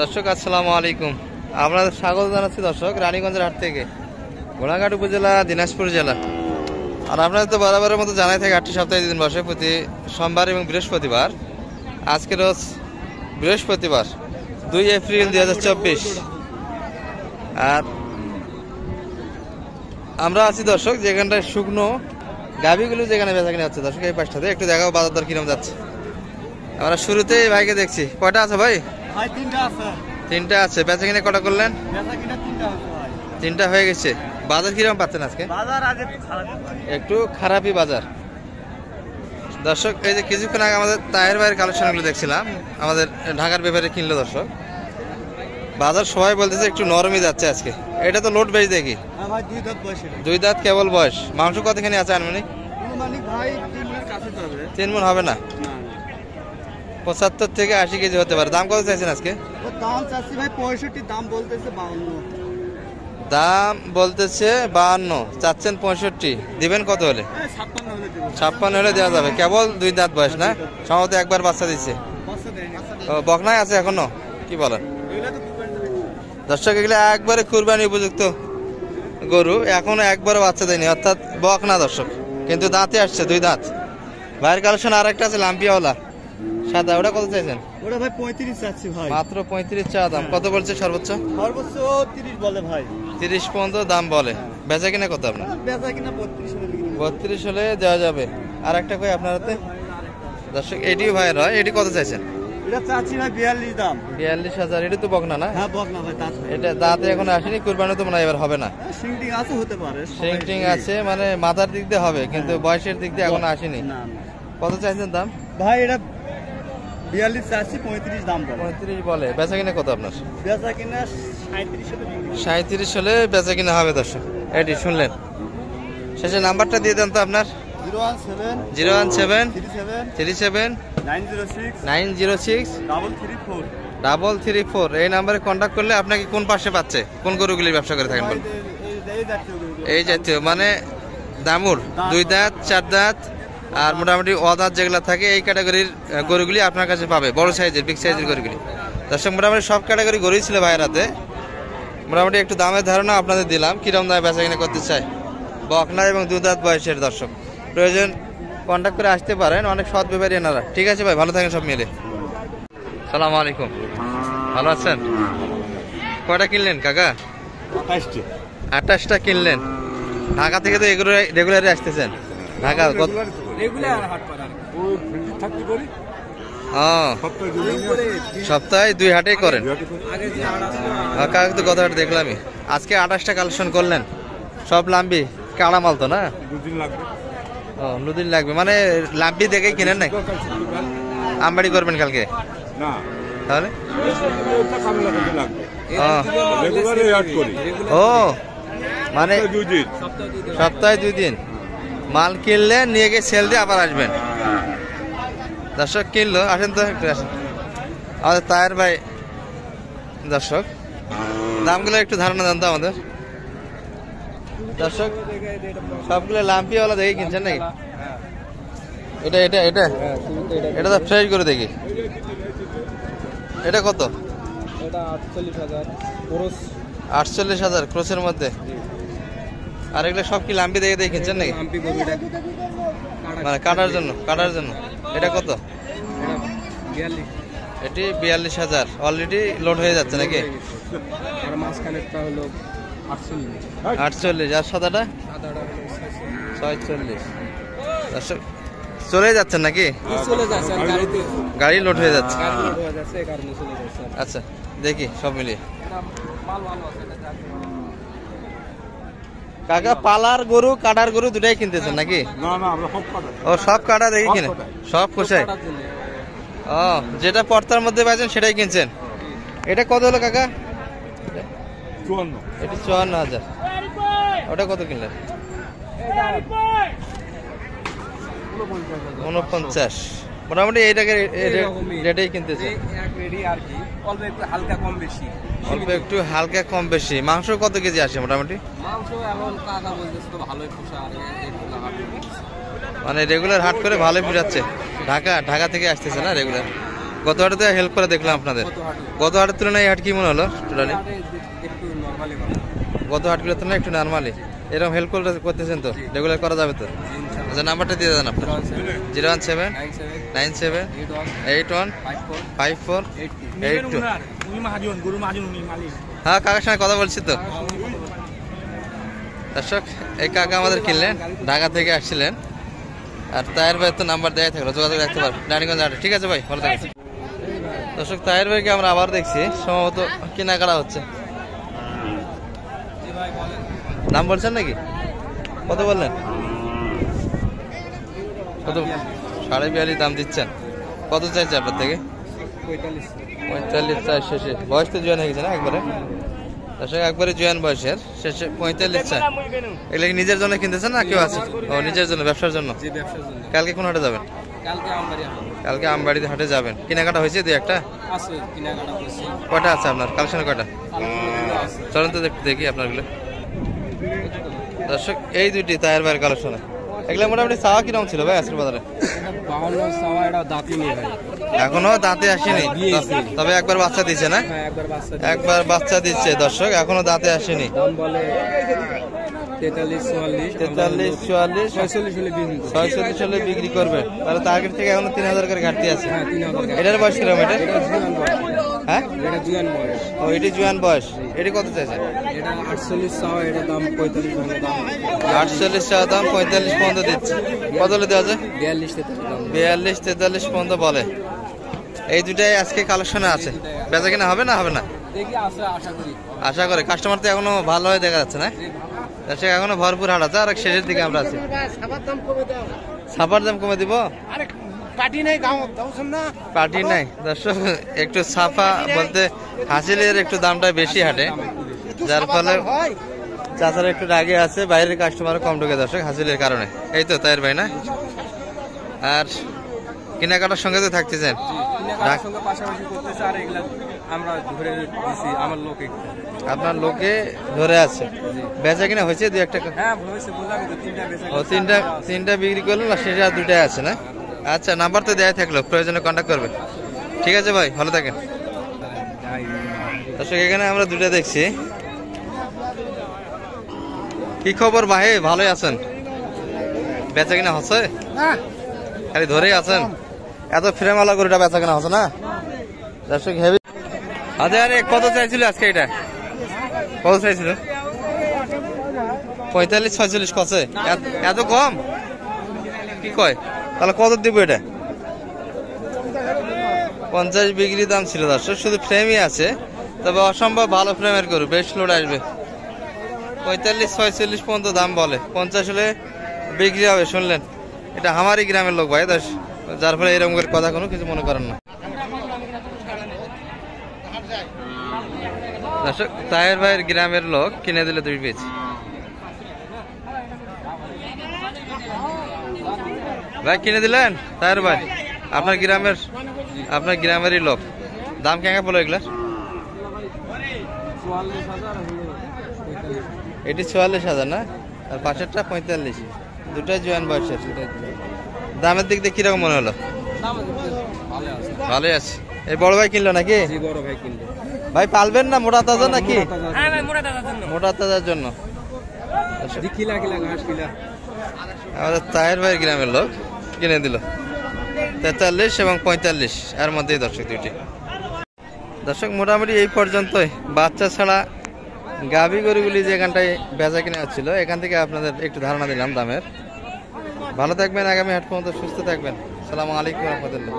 দর্শক আসসালামু আলাইকুম, আপনাদের স্বাগত জানাচ্ছি দর্শক রানীগঞ্জের হাট থেকে, ঘোড়াঘাট উপজেলা, দিনাজপুর জেলা। আর আপনাদের তো বরাবরের মতো জানাই থাকে হাটটি সপ্তাহে 2 দিন বসে, প্রতি সোমবার এবং বৃহস্পতিবার। আজকে রোজ বৃহস্পতিবার 2 এপ্রিল 2024। আর আমরা আছি দর্শক যেখানটায় শুকনো গাভীগুলো যেখানে বেচা কিনে হচ্ছে দর্শক, এই পাশটাতে একটু দেখাও বাজার দর কিরম যাচ্ছে। আমরা শুরুতেই ভাইকে দেখছি, কয়টা আছে ভাই? তিনটা আছে। বেচা কিনে কটা করলেন? তিনটা হয়ে গেছে। বাজার কিরকম পাচ্ছেন আজকে? একটু খারাপই বাজার দর্শক। এই যে কিছুক্ষণ আগে আমাদের তাহের ভাইয়ের কালেকশনগুলো দেখছিলাম, আমাদের ঢাকার ব্যাপারে কিনলো দর্শক। বাজার সবাই বলতেছে একটু নরমই যাচ্ছে আজকে। এটা তো লোড বেশ দেখি, 2 দাঁত কেবল বয়স। মাংস কতখানি আছে আনুমানিক? 3 মণ হবে না, 75 থেকে 80 কেজি হতে পারে। দাম কত চাইছেন আজকে? দাম চাচ্ছি ভাই 65, দাম বলতেছে 52। দাম বলতেছে 52, চাচ্ছেন 65। দিবেন কত হলে? 56 হলে দেওয়া যাবে। কেবল 2 দাঁত বয়স না, সম্ভবত একবার বাচ্চা দিচ্ছে। বকনাই আছে এখনো, কি বলেন দর্শক? এগুলো একবারে কুরবানি উপযুক্ত গরু, এখনো একবারও বাচ্চা দেয়নি, অর্থাৎ বকনা দর্শক, কিন্তু দাঁতে আসছে 2 দাঁত। ভাইয়ের কালেকশন আর একটা আছে লাম্পিয়াওয়ালা সাদা, ওটা কত চাইছেন? ওটা ভাই 35 চাচ্ছি ভাই। মাত্র 35 চা দাম। কত বলছে সর্বোচ্চ? সর্বোচ্চ 30 বলে ভাই। 30 পর্যন্ত দাম বলে। বেচা কিনা কত আপনার? বেচা কিনা 32 হলে বিক্রি। 32 হলে দেওয়া যাবে। আর একটা কই আপনার হাতে দর্শক? এটিও ভাইয়ের হয়। এটি কত চাইছেন? এটা চাচ্ছি ভাই 42 দাম। 42,000। এটা তো বকনা না? হ্যাঁ বকনা ভাই। দাঁত এটা দাঁতে এখন আসেনি, কুরবানি তো মনে হয় এবার হবে না। সিংটিং আছে, হতে পারে সিংটিং আছে, মানে মাথার দিক দিয়ে হবে, কিন্তু বয়সের দিক দিয়ে এখন আসেনি। না কত চাইছেন দাম? ভাই এটা 42 চাচ্ছি, 35 দাম বলে। 35 বলে। বেচা কিনা কত আপনার? বেচা কিনা 37 হলে বিক্রি। 37 হলে বেচা কিনা হবে দর্শক। এটি শুনলেন। শেষে নাম্বারটা দিয়ে দেন তো আপনার। 017 37 906 334। এই নাম্বারে কন্ট্যাক্ট করলে আপনাকে কোন পাশে পাচ্ছে, কোন গরুগুলির ব্যবসা করে থাকেন? এই জাতীয় মানে দামুর 2 দাঁত 4 দাঁত আর মোটামুটি অদাঁত যেগুলো থাকে, এই ক্যাটাগরির গরুগুলি আপনার কাছে পাবে, বড় সাইজের, বিগ সাইজের গরুগুলি দর্শক। মোটামুটি সব ক্যাটাগরি গরুই ছিল ভাইয়ের হাতে। মোটামুটি একটু দামের ধারণা আপনাদের দিলাম, কিরম দামে বেচা কিনা করতে চাই। বকনা এবং 2 দাঁত বয়সের দর্শক, প্রয়োজন কন্ট্যাক্ট করে আসতে পারেন, অনেক সৎ ব্যাপারী এনারা। ঠিক আছে ভাই, ভালো থাকেন সব মিলে। সালাম আলাইকুম, ভালো আছেন? কয়টা কিনলেন কাকা? 28টা কিনলেন। ঢাকা থেকে তো এগুলো রেগুলারই আসতেছেন? ঢাকা সপ্তাহে 2 হাটেই করেন? কাকা তো গত হাটে দেখলামই। আজকে 28টা কালেকশন করলেন, সব লাম্বি কাড়া মাল তো না? 2 দিন লাগবে, মানে লাম্বি দেখে কিনেন নাই? আমবাড়ি করবেন কালকে? তাহলে ও মানে সপ্তাহে 2 দিন মাল কিনলেন, নিয়ে গিয়ে সেল দিয়ে আবার আসবেন। দর্শক কিনলো, আসেন তো একটু আসেন। আমাদের তাহের ভাই দর্শক, দামগুলো একটু ধারণা দেন তো আমাদের দর্শক। সবগুলো লাম্পিওয়ালা দেখে কিনছেন নাকি? এটা এটা এটা এটা তো ফ্রেশ করে দেখি। এটা কত? 48,000 ক্রসের মধ্যে। আর এগুলো সব কি লাম্পি দেখে দেখে কিনছেন নাকি? মানে কাটার জন্য। এটা কত? এটি 42,000। অলরেডি লোড হয়ে যাচ্ছে নাকি? 48। আর সাদাটা 46। দর্শক চলে যাচ্ছেন নাকি? গাড়ি লোড হয়ে যাচ্ছে। আচ্ছা দেখি সব মিলিয়ে। কাকা পালার গরু কাটার গরু দুটাই কিনতেছেন নাকি? ও সব কাটা দেখি কিনে, সব কোষায়। ও যেটা পর্তার মধ্যে পাইছেন সেটাই কিনছেন। এটা কত হলো কাকা? 54। এটি 54,000। ওটা কত কিনলেন? 49। মোটামুটি এইটাকে রেটেই কিনতেছে, অল্প একটু হালকা কম বেশি। মাংস কত কেজি আসে মোটামুটি? মানে রেগুলার হাট করে ভালোই পুষাচ্ছে। ঢাকা থেকে আসতেছে না রেগুলার? গত হাটে হেল্প করে দেখলাম আপনাদের। গত হাটের তুলনায় এই হাট কি মনে হলো টোটালি? গত হাটগুলোর তুলনায় একটু নর্মালি এরকম হেল্প করতেছেন তো, রেগুলার করা যাবে তো? আচ্ছা, নাম্বারটা দিয়ে দেন আপনার। 01797815482। হ্যাঁ, কাকার সঙ্গে কথা বলছি তো। দর্শক, এই কাকা আমাদের কিনলেন, ঢাকা থেকে আসছিলেন। আর তাহের ভাই তো নাম্বার দেওয়া থাকলো, যোগাযোগ রাখতে পারবেন রানীগঞ্জ হাটে। ঠিক আছে ভাই, ভালো থাকবেন। দর্শক, তাহের ভাইকে আমরা আবার দেখছি, সম্ভবত কেনাকাটা হচ্ছে। দাম বলছেন নাকি? কত বললেন? কত? 42.5 দাম দিচ্ছেন। কত চাইছে আপনার থেকে? 45 চাই শেষে। বয়স তো জোয়ান হয়ে গেছে না একবারে? দর্শক, একবারে জোয়ান বয়সের, শেষে 45 চাই। এগুলো কি নিজের জন্য কিনতেছেন না কেউ আছে? ও, নিজের জন্য, ব্যবসার জন্য। কালকে কোন হাটে যাবেন? কালকে আমবাড়িতে হাটে যাবেন। কেনাকাটা হয়েছে দুই একটা? কয়টা আছে আপনার কালেকশনে? কয়টা? চলুন তো দেখি আপনারগুলো। দর্শক, এই দুইটি তাহের ভাইয়ের কালেকশনে। এগুলো মোটামুটি চাওয়া কিরকম ছিল ভাই আজকের বাজারে? এখনো দাঁতে আসেনি, তবে একবার বাচ্চা দিচ্ছে না? একবার বাচ্চা দিচ্ছে দর্শক, এখনো দাঁতে আসেনি। 43-44 হলে বিক্রি করবে, তাহলে টার্গেট থেকে এখনো 3000 করে ঘাটতি আছে। এটার বয়স কিরকম? এটা হ্যাঁ, ও এটি জুয়ান বয়স। এটি কত চাইছে? 48 চাওয়া দাম, 45 পর্যন্ত দিচ্ছে। কত হলে দেওয়া যায়? 42-43 পর্যন্ত বলে। এই দুটাই আজকে কালেকশনে আছে। বেচা কিনা হবে না? হবে না আশা করে। কাস্টমার তো এখনো ভালো হয়ে দেখা যাচ্ছে না? সে এখনো ভরপুর হাট আছে, আর শেষের দিকে আমরা আছি। ছাপার দাম কমে দিব? পার্টি নাই দর্শক, একটু ছাপা বলতে হাসিলের একটু দামটা বেশি হাটে, যার ফলে চাচারা একটু রাগে আছে। বাইরের কাস্টমারও কম ঢুকে দর্শক হাসিলের কারণে। এই তো তাইর ভাই না? আর কেনাকাটার সঙ্গে তো থাকতেছেন, আপনার লোকে ধরে আছে। বেচা কিনা হয়েছে দুই একটা? ও, তিনটা বিক্রি করলেন, আর শেষে আর দুটাই আছে না? আচ্ছা, নাম্বার তো দেওয়া থাকলো, প্রয়োজনে কন্ট্যাক্ট করবে। ঠিক আছে ভাই, ভালো থাকেন। দর্শক, এখানে আমরা দুটা দেখছি। কি খবর ভাই? ভালোই আছেন? বেচা কিনা হচ্ছে? খালি ধরেই আছেন? এত ফ্রেমওয়ালা গরুটা বেচা কিনা হচ্ছে না দর্শক? হেভি। আচ্ছা, আরে কত চাইছিল আজকে? এটা কত চাইছিল? 45-46 কত? এত কম কি কয়? তাহলে কত দিব এটা? 50 বিক্রি দাম ছিল দর্শক, শুধু ফ্রেমই আছে, তবে অসম্ভব ভালো ফ্রেমের গরু, বেশ লোড আসবে। 45-46 পর্যন্ত দাম বলে, 50 হলে বিক্রি হবে। শুনলেন, এটা আমারই গ্রামের লোক ভাই, যার ফলে এরকম করে কথা কোনো কিছু মনে করেন না দর্শক। তাহের ভাইয়ের গ্রামের লোক কিনে দিলে 2 পিস। ভাই কিনে দিলেন তাহের ভাই? আপনার গ্রামেরই লোক। দাম কেঙ্গা পড়লো এগুলার? এটি 44,000 না? আর পাশেরটা 45। দুটাই জোয়ান বয়সের। দামের দিক দিয়ে কিরকম মনে হলো? ভালোই আছে। এই বড় ভাই কিনলো নাকি? ভাই পালবেন না মোটা তাজা নাকি? মোটা তাজার জন্য। আমাদের তাহের ভাই গ্রামের লোক কিনে দিল 43 এবং 45 এর মধ্যেই দর্শক দুইটি। দর্শক, মোটামুটি এই পর্যন্তই। বাচ্চা ছাড়া গাভী গরুগুলি যেখানটায় বেচা কিনা হচ্ছিল, এখান থেকে আপনাদের একটু ধারণা দিলাম দামের। ভালো থাকবেন, আগামী হাট পর্যন্ত সুস্থ থাকবেন। আসসালামু আলাইকুম রহমতুল্লাহ।